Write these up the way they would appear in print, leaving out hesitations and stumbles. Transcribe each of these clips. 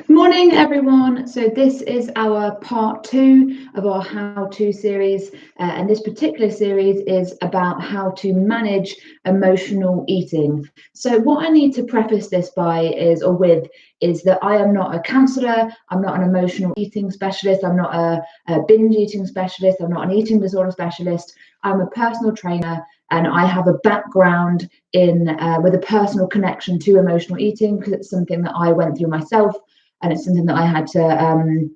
Morning, everyone. So this is our part 2 of our how-to series, and this particular series is about how to manage emotional eating. So what I need to preface this by is that I am not a counsellor, I'm not an emotional eating specialist, I'm not a binge eating specialist, I'm not an eating disorder specialist. I'm a personal trainer, and I have a background in with a personal connection to emotional eating because it's something that I went through myself. And it's something that I had to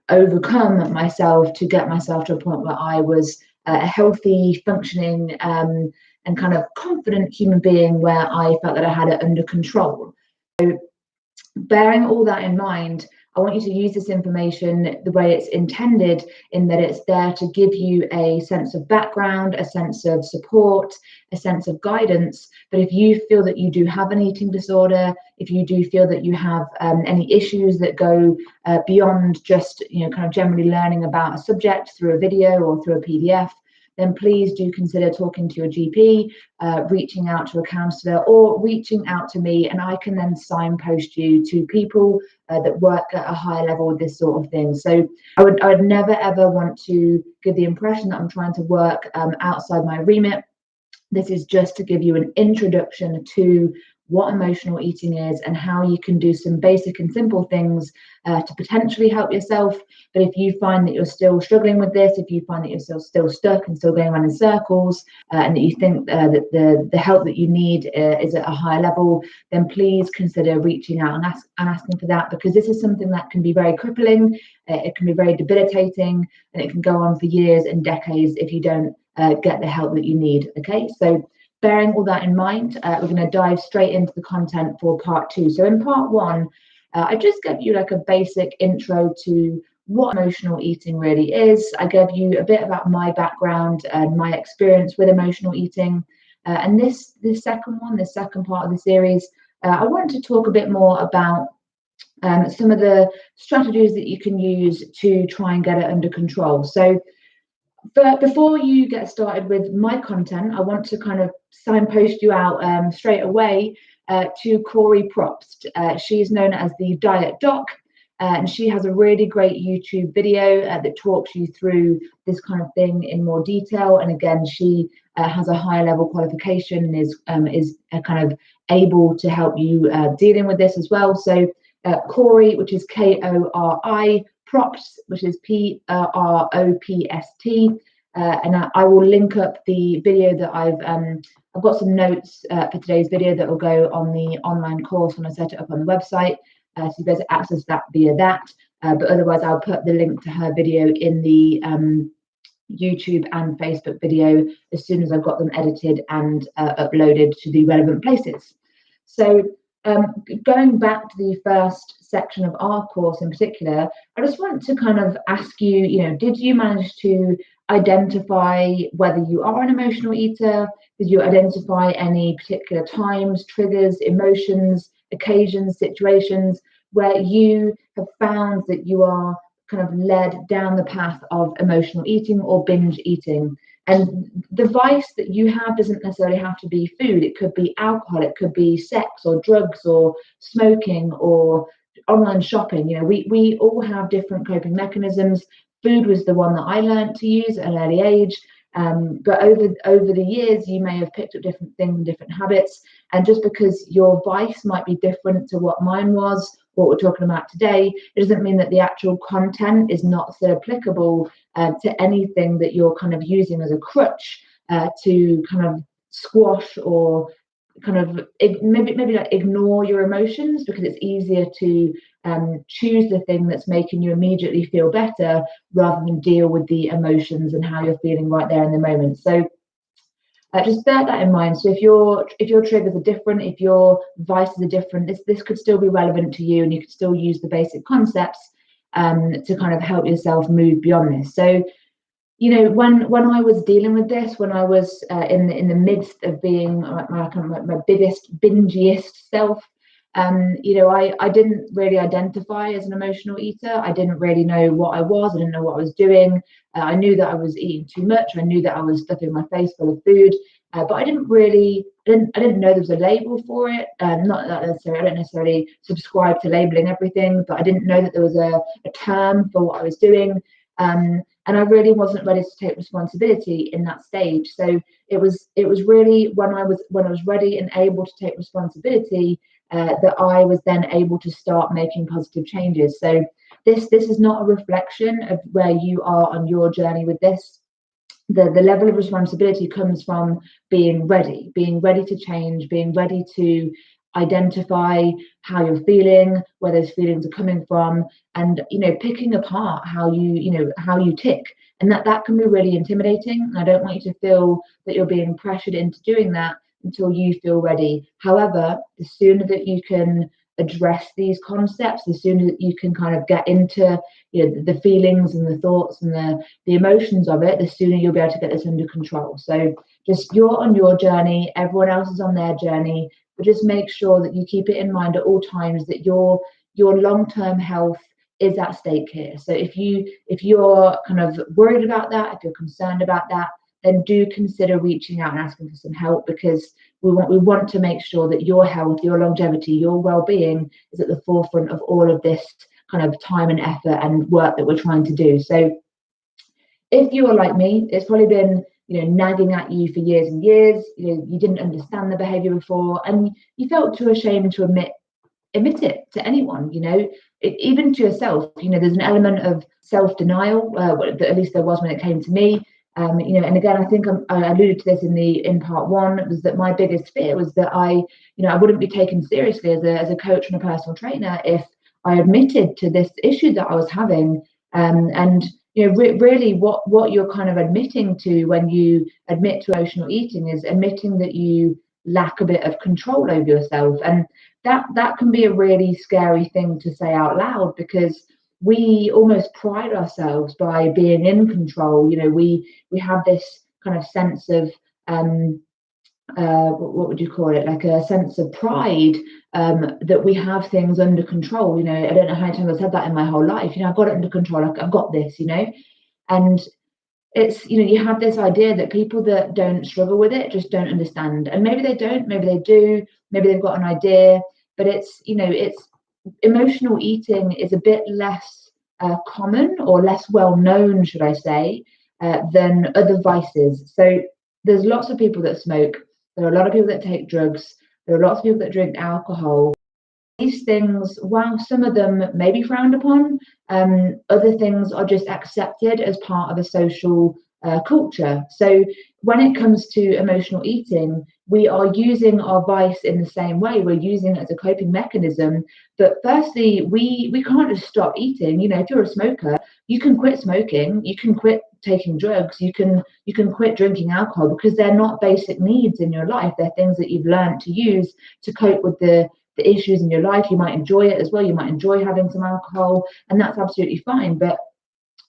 overcome myself to get myself to a point where I was a healthy, functioning, and kind of confident human being where I felt that I had it under control. So, bearing all that in mind, I want you to use this information the way it's intended, in that it's there to give you a sense of background, a sense of support, a sense of guidance. But if you feel that you do have an eating disorder, if you do feel that you have any issues that go beyond just, kind of generally learning about a subject through a video or through a PDF, then please do consider talking to your GP, reaching out to a counsellor, or reaching out to me, and I can then signpost you to people that work at a higher level with this sort of thing. So I would never ever want to give the impression that I'm trying to work outside my remit. This is just to give you an introduction to what emotional eating is and how you can do some basic and simple things to potentially help yourself. But if you find that you're still struggling with this, if you find that you're still stuck and still going around in circles, and that you think that the help that you need is at a higher level, then please consider reaching out and asking for that, because this is something that can be very crippling, it can be very debilitating, and it can go on for years and decades if you don't get the help that you need. Okay, so bearing all that in mind, we're going to dive straight into the content for part 2. So in part 1, I just gave you like a basic intro to what emotional eating really is. I gave you a bit about my background and my experience with emotional eating. And this second part of the series, I want to talk a bit more about some of the strategies that you can use to try and get it under control. So but before you get started with my content, I want to kind of signpost you out straight away to Corey Probst. She's known as the Diet Doc, and she has a really great YouTube video that talks you through this kind of thing in more detail. And again, she has a higher level qualification and is kind of able to help you dealing with this as well. So Corey, which is Kori, Props, which is Propst, and I will link up the video that I've got some notes for today's video that will go on the online course when I set it up on the website, so you'll be able to access that via that. But otherwise, I'll put the link to her video in the YouTube and Facebook video as soon as I've got them edited and uploaded to the relevant places. So going back to the first section of our course in particular, I just want to kind of ask you, did you manage to identify whether you are an emotional eater? Did you identify any particular times, triggers, emotions, occasions, situations where you have found that you are kind of led down the path of emotional eating or binge eating? And the vice that you have doesn't necessarily have to be food. It could be alcohol, it could be sex or drugs or smoking or online shopping. We all have different coping mechanisms. Food was the one that I learned to use at an early age. But over the years, you may have picked up different things and different habits. And just because your vice might be different to what mine was, what we're talking about today, it doesn't mean that the actual content is not still applicable to anything that you're kind of using as a crutch to kind of squash or kind of maybe like ignore your emotions, because it's easier to choose the thing that's making you immediately feel better rather than deal with the emotions and how you're feeling right there in the moment. So just bear that in mind. So if your triggers are different, if your vices are different, this could still be relevant to you, and you could still use the basic concepts to kind of help yourself move beyond this. So when I was dealing with this, when I was in the midst of being my biggest bingiest self, I didn't really identify as an emotional eater. I didn't really know what I was. I didn't know what I was doing. I knew that I was eating too much. I knew that I was stuffing my face full of food. but I didn't know there was a label for it. Not that necessarily, I don't necessarily subscribe to labeling everything, but I didn't know that there was a term for what I was doing. And I really wasn't ready to take responsibility in that stage. So it was really when I was ready and able to take responsibility, that I was then able to start making positive changes. So this is not a reflection of where you are on your journey with this. The level of responsibility comes from being ready to change, being ready to identify how you're feeling, where those feelings are coming from, and picking apart how you tick. And that can be really intimidating. And I don't want you to feel that you're being pressured into doing that until you feel ready. However, the sooner that you can address these concepts, the sooner that you can kind of get into the feelings and the thoughts and the emotions of it, the sooner you'll be able to get this under control. So just, you're on your journey, everyone else is on their journey, but just make sure that you keep it in mind at all times that your long-term health is at stake here. So if you're kind of worried about that, if you're concerned about that, then do consider reaching out and asking for some help, because we want to make sure that your health, your longevity, your well-being is at the forefront of all of this kind of time and effort and work that we're trying to do. So if you are like me, it's probably been nagging at you for years and years. You didn't understand the behavior before, and you felt too ashamed to admit it to anyone, even to yourself. There's an element of self-denial, at least there was when it came to me. And again, I think I alluded to this in part one, was that my biggest fear was that I wouldn't be taken seriously as a coach and a personal trainer if I admitted to this issue that I was having. And really what you're kind of admitting to when you admit to emotional eating is admitting that you lack a bit of control over yourself. And that can be a really scary thing to say out loud, because we almost pride ourselves by being in control. We have this kind of sense of what would you call it, like a sense of pride, that we have things under control. I don't know how many times I've said that in my whole life. I've got it under control, I've got this. And it's you have this idea that people that don't struggle with it just don't understand, and maybe they don't, maybe they do, maybe they've got an idea, but it's emotional eating is a bit less common, or less well known, should I say, than other vices. So there's lots of people that smoke, there are a lot of people that take drugs, there are lots of people that drink alcohol. These things, while some of them may be frowned upon, other things are just accepted as part of a social culture. So when it comes to emotional eating, we are using our vice in the same way. We're using it as a coping mechanism. But firstly, we can't just stop eating. If you're a smoker, you can quit smoking, you can quit taking drugs, you can quit drinking alcohol, because they're not basic needs in your life. They're things that you've learned to use to cope with the issues in your life. You might enjoy it as well. You might enjoy having some alcohol, and that's absolutely fine. But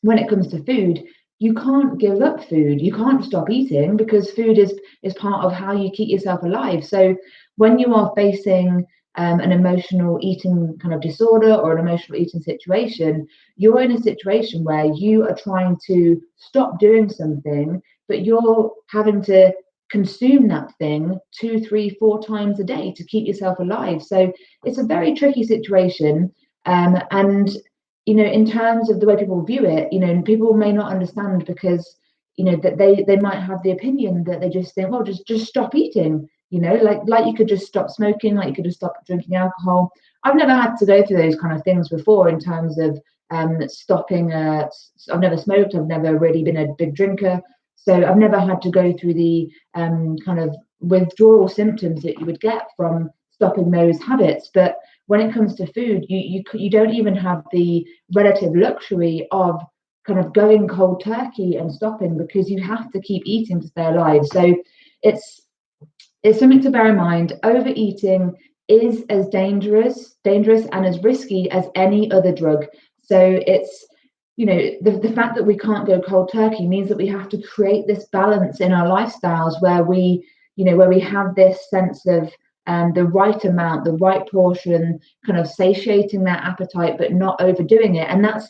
when it comes to food, you can't give up food. You can't stop eating, because food is part of how you keep yourself alive. So when you are facing an emotional eating kind of disorder or an emotional eating situation, you're in a situation where you are trying to stop doing something, but you're having to consume that thing 2, 3, 4 times a day to keep yourself alive. So it's a very tricky situation. And in terms of the way people view it, people may not understand, because that they might have the opinion that they just think, well, just stop eating, like you could just stop smoking, like you could just stop drinking alcohol. I've never had to go through those kind of things before in terms of stopping. I've never smoked, I've never really been a big drinker, so I've never had to go through the kind of withdrawal symptoms that you would get from stopping those habits. But when it comes to food, you don't even have the relative luxury of kind of going cold turkey and stopping, because you have to keep eating to stay alive. So it's something to bear in mind. Overeating is as dangerous and as risky as any other drug. So it's the fact that we can't go cold turkey means that we have to create this balance in our lifestyles where we have this sense of the right amount, the right portion, kind of satiating that appetite, but not overdoing it. And that's,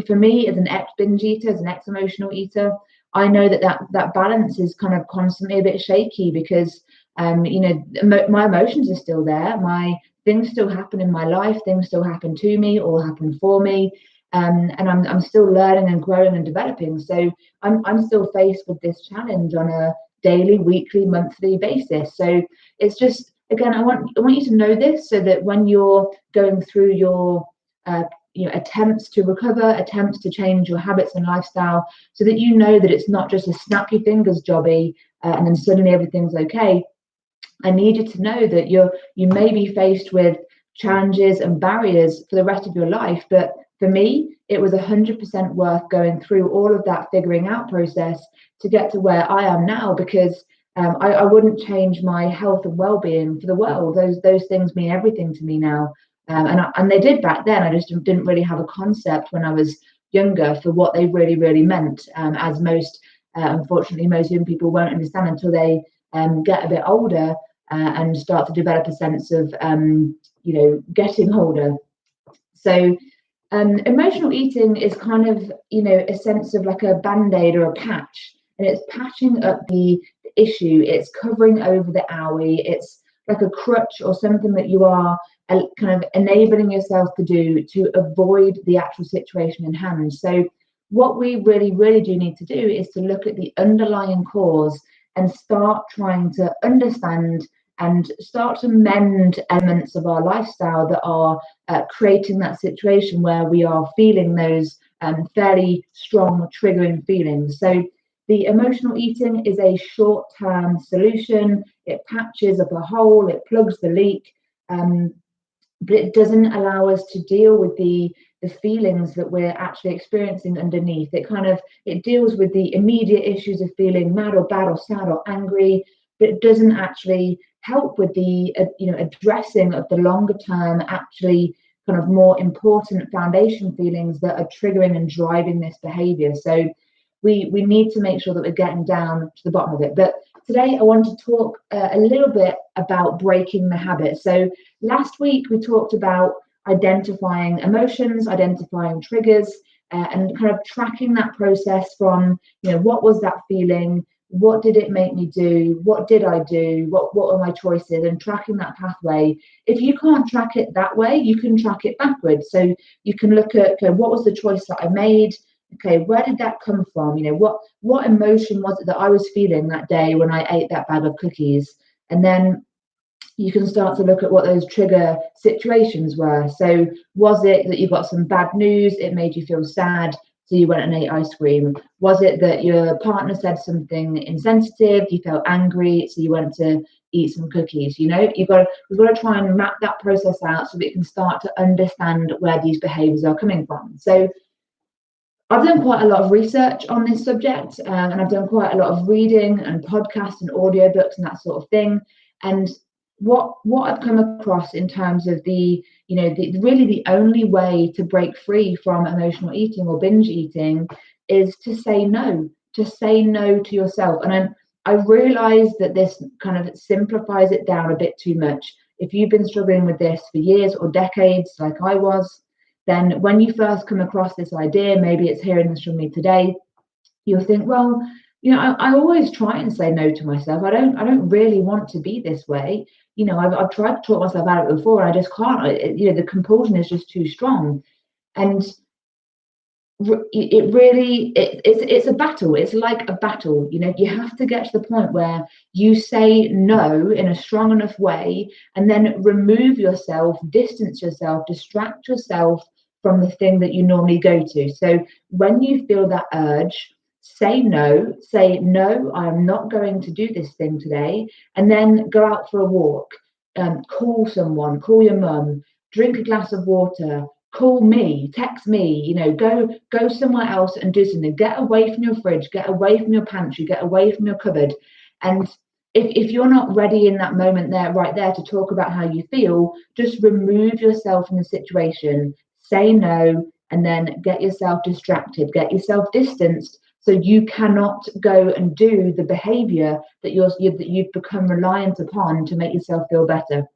for me, as an ex binge eater, as an ex emotional eater, I know that balance is kind of constantly a bit shaky because my emotions are still there. My things still happen in my life. Things still happen to me or happen for me. And I'm still learning and growing and developing. So I'm still faced with this challenge on a daily, weekly, monthly basis. So it's just, again, I want you to know this so that when you're going through your attempts to recover, attempts to change your habits and lifestyle, so that you know that it's not just a snap your fingers jobby and then suddenly everything's okay. I need you to know that you may be faced with challenges and barriers for the rest of your life, but for me, it was 100% worth going through all of that figuring out process to get to where I am now, because I wouldn't change my health and well-being for the world. Those things mean everything to me now, and they did back then. I just didn't really have a concept when I was younger for what they really, really meant. As unfortunately, most young people won't understand until they get a bit older and start to develop a sense of getting older. So emotional eating is kind of, a sense of like a band-aid or a patch, and it's patching up the issue. It's covering over the owie. It's like a crutch or something that you are kind of enabling yourself to do to avoid the actual situation in hand. So what we really, really do need to do is to look at the underlying cause and start trying to understand and start to mend elements of our lifestyle that are creating that situation where we are feeling those fairly strong triggering feelings. So the emotional eating is a short-term solution. It patches up a hole, it plugs the leak, but it doesn't allow us to deal with the feelings that we're actually experiencing underneath. It deals with the immediate issues of feeling mad or bad or sad or angry, but it doesn't actually help with the addressing of the longer term, actually kind of more important foundation feelings that are triggering and driving this behavior. So we need to make sure that we're getting down to the bottom of it. But today I want to talk a little bit about breaking the habit. So last week we talked about identifying emotions, identifying triggers, and kind of tracking that process from, what was that feeling? What did it make me do? What did I do? What were my choices? And tracking that pathway. If you can't track it that way, you can track it backwards. So you can look at, okay, what was the choice that I made? Okay, where did that come from? What emotion was it that I was feeling that day when I ate that bag of cookies? And then you can start to look at what those trigger situations were. So was it that you got some bad news? It made you feel sad, so you went and ate ice cream. Was it that your partner said something insensitive? You felt angry, so you went to eat some cookies. We've got to try and map that process out so we can start to understand where these behaviors are coming from. So I've done quite a lot of research on this subject, and I've done quite a lot of reading and podcasts and audiobooks and that sort of thing. And what I've come across in terms of really the only way to break free from emotional eating or binge eating is to say no to yourself. And I realize that this kind of simplifies it down a bit too much. If you've been struggling with this for years or decades, like I was, then when you first come across this idea, maybe it's hearing this from me today, you'll think, well, I always try and say no to myself. I don't really want to be this way. I've tried to talk myself out of it before, and I just can't. The compulsion is just too strong, and it's a battle. It's like a battle. You have to get to the point where you say no in a strong enough way, and then remove yourself, distance yourself, distract yourself from the thing that you normally go to. So when you feel that urge, say no, I am not going to do this thing today, and then go out for a walk, call someone, call your mum, drink a glass of water, call me, text me, go somewhere else and do something. Get away from your fridge, get away from your pantry, get away from your cupboard. And if you're not ready in that moment right there to talk about how you feel, just remove yourself from the situation, say no, and then get yourself distracted, get yourself distanced, so you cannot go and do the behavior that you've become reliant upon to make yourself feel better.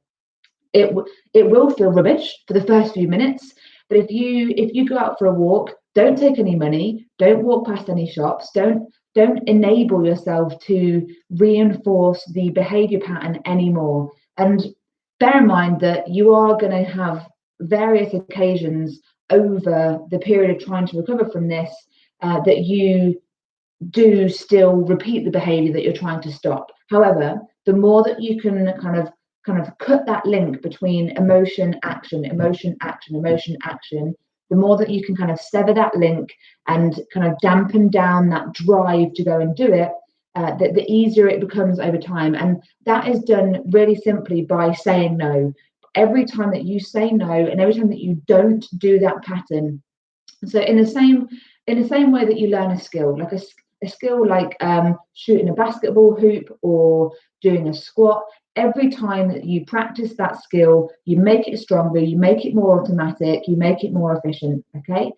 It will feel rubbish for the first few minutes, but if you go out for a walk, don't take any money, don't walk past any shops, don't don't enable yourself to reinforce the behavior pattern anymore. And bear in mind that you are going to have various occasions over the period of trying to recover from this that you do still repeat the behavior that you're trying to stop. However, the more that you can kind of cut that link between emotion, action, emotion, action, emotion, action, the more that you can kind of sever that link and kind of dampen down that drive to go and do it, the easier it becomes over time. And that is done really simply by saying no. Every time that you say no, and every time that you don't do that pattern. So in the same way that you learn a skill, like a skill like shooting a basketball hoop or doing a squat, every time that you practice that skill, you make it stronger, you make it more automatic, you make it more efficient. Okay.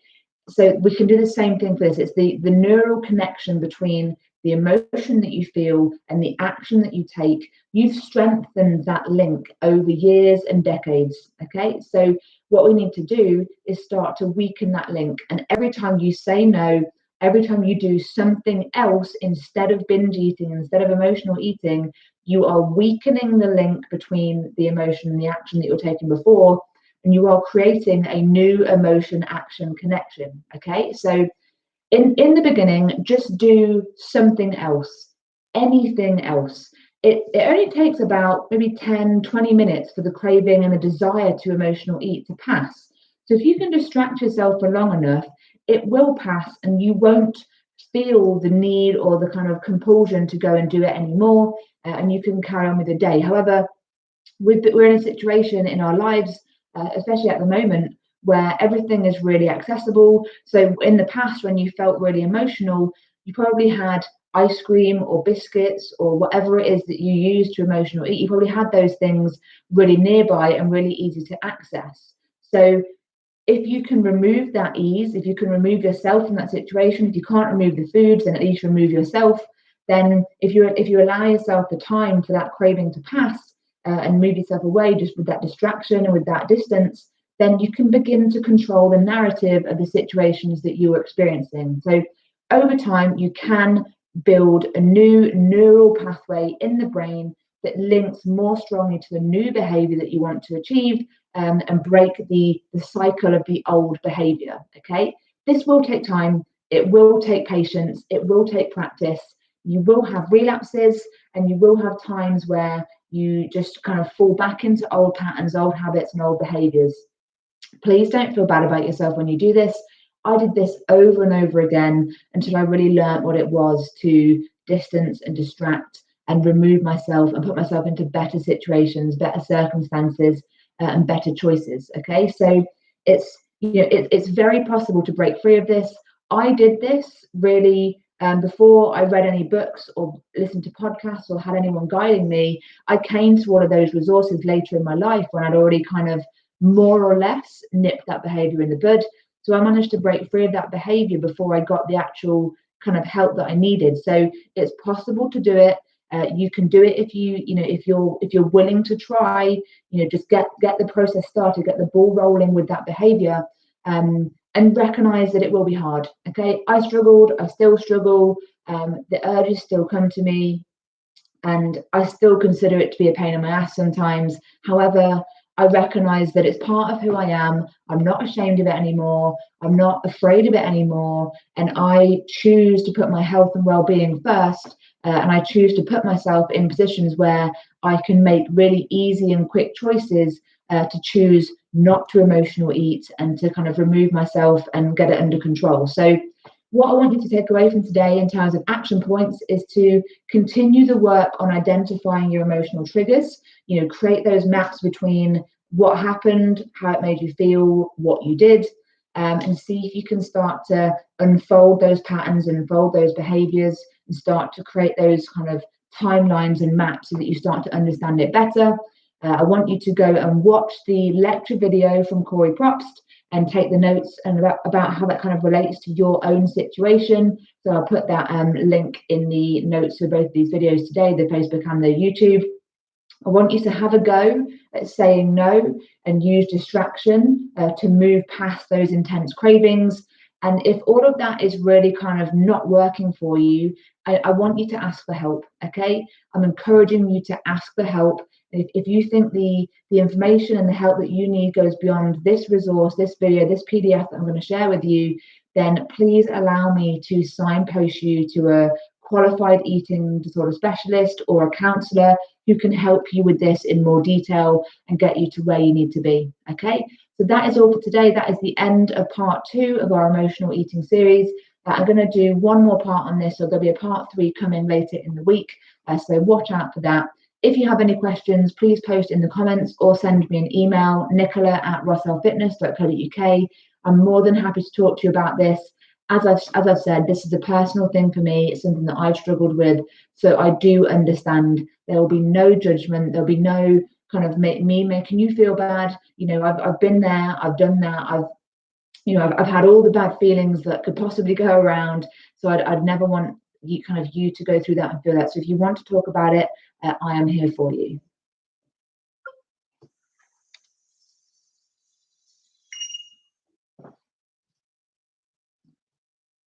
So we can do the same thing for this. It's the neural connection between the emotion that you feel and the action that you take. You've strengthened that link over years and decades. Okay. So what we need to do is start to weaken that link. And every time you say no, every time you do something else instead of binge eating, instead of emotional eating, you are weakening the link between the emotion and the action that you're taking before, and you are creating a new emotion action connection. Okay, so in the beginning, just do something else, anything else. It only takes about maybe 10-20 minutes for the craving and the desire to emotional eat to pass. So if you can distract yourself for long enough, it will pass and you won't feel the need or the kind of compulsion to go and do it anymore, and you can carry on with the day. However, we're in a situation in our lives, especially at the moment, where everything is really accessible. So in the past, when you felt really emotional, you probably had ice cream or biscuits or whatever it is that you use to emotional eat. You probably had those things really nearby and really easy to access. So if you can remove that ease, if you can remove yourself from that situation, if you can't remove the foods, then at least remove yourself. Then if you allow yourself the time for that craving to pass, and move yourself away just with that distraction and with that distance, then you can begin to control the narrative of the situations that you are experiencing. So over time, you can build a new neural pathway in the brain that links more strongly to the new behavior that you want to achieve, and break the cycle of the old behavior. Okay, this will take time, it will take patience, it will take practice. You will have relapses and you will have times where you just kind of fall back into old patterns, old habits, and old behaviors. Please don't feel bad about yourself when you do this. I did this over and over again until I really learned what it was to distance and distract and remove myself and put myself into better situations, better circumstances, and better choices. Okay, so it's very possible to break free of this. I did this really before I read any books or listened to podcasts or had anyone guiding me. I came to all of those resources later in my life when I'd already kind of more or less nipped that behavior in the bud. So I managed to break free of that behavior before I got the actual kind of help that I needed. So it's possible to do it. You can do it if you're willing to try. Just get the process started, get the ball rolling with that behavior, and recognize that it will be hard. Okay, I struggled, I still struggle. The urges still come to me, and I still consider it to be a pain in my ass sometimes. However, I recognize that it's part of who I am. I'm not ashamed of it anymore. I'm not afraid of it anymore. And I choose to put my health and well-being first. And I choose to put myself in positions where I can make really easy and quick choices to choose not to emotional eat and to kind of remove myself and get it under control. So what I want you to take away from today in terms of action points is to continue the work on identifying your emotional triggers. Create those maps between what happened, how it made you feel, what you did, and see if you can start to unfold those patterns, unfold those behaviors, and start to create those kind of timelines and maps so that you start to understand it better. I want you to go and watch the lecture video from Corey Probst and take the notes and about how that kind of relates to your own situation. So I'll put that link in the notes for both of these videos today, the Facebook and the YouTube. I want you to have a go at saying no and use distraction to move past those intense cravings. And if all of that is really kind of not working for you, I want you to ask for help, okay? I'm encouraging you to ask for help. If you think the information and the help that you need goes beyond this resource, this video, this PDF that I'm going to share with you, then please allow me to signpost you to a qualified eating disorder specialist or a counsellor who can help you with this in more detail and get you to where you need to be, okay? So that is all for today. That is the end of part 2 of our emotional eating series. I'm going to do one more part on this, so there'll be a part 3 coming later in the week. So watch out for that. If you have any questions, please post in the comments or send me an email, nicola@rossellfitness.co.uk. I'm more than happy to talk to you about this. As I've said, this is a personal thing for me. It's something that I've struggled with. So I do understand. There will be no judgment. There'll be no kind of me making you feel bad. I've been there. I've done that. I've had all the bad feelings that could possibly go around. So I'd never want you to go through that and feel that. So if you want to talk about it, I am here for you.